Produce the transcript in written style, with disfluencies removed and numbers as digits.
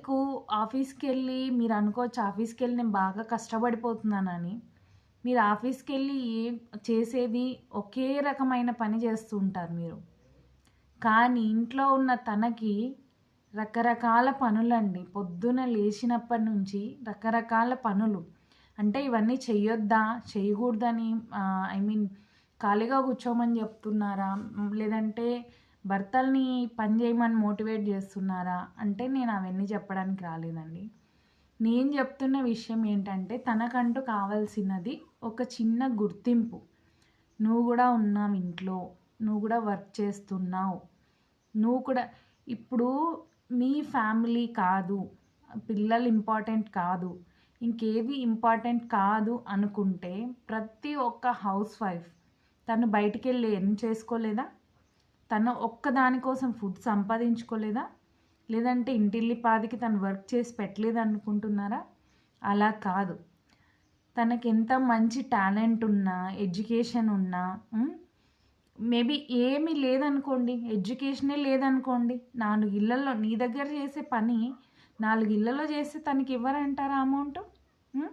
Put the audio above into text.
మీకు ఆఫీస్‌కెళ్ళి మీరు అనుకోవచ్చు ఆఫీస్‌కెళ్ళి నేను బాగా కష్టపడిపోతున్నానని. మీరు ఆఫీస్‌కెళ్ళి చేసేది ఒకే రకమైన పని చేస్తూ ఉంటారు మీరు. కానీ ఇంట్లో ఉన్న తనకి రకరకాల పనులండి. పొద్దున లేచినప్పటి నుంచి రకరకాల పనులు. అంటే ఇవన్నీ చెయ్యొద్దా? చేయకూడదని ఐ మీన్ ఖాళీగా కూర్చోమని చెప్తున్నారా? లేదంటే భర్తల్ని పని చేయమని మోటివేట్ చేస్తున్నారా? అంటే నేను అవన్నీ చెప్పడానికి రాలేదండి. నేను చెప్తున్న విషయం ఏంటంటే తనకంటూ కావాల్సినది ఒక చిన్న గుర్తింపు. నువ్వు గూడా ఉన్నావు ఇంట్లో. నువ్వు గూడా వర్క్ చేస్తున్నావు. నువ్వు కూడా ఇప్పుడు మీ ఫ్యామిలీ కాదు. పిల్లలు ఇంపార్టెంట్ కాదు. ఇంకేది ఇంపార్టెంట్ కాదు అనుకుంటే ప్రతి ఒక్క హౌస్ వైఫ్ తను బయటికెళ్ళి ఎర్న్ చేసుకోలేదా? తను ఒక్కదాని కోసం ఫుడ్ సంపాదించుకోలేదా? లేదంటే ఇంటిల్లిపాదికి తను వర్క్ చేసి పెట్టలేదనుకుంటున్నారా? అలా కాదు. తనకెంత మంచి టాలెంట్ ఉన్నా, ఎడ్యుకేషన్ ఉన్నా మేబీ ఏమీ లేదనుకోండి, ఎడ్యుకేషనే లేదనుకోండి, 4 ఇళ్లల్లో నీ దగ్గర చేసే పని 4 ఇళ్లలో చేస్తే తనకివ్వరంటారా అమౌంటు? హ్మ్.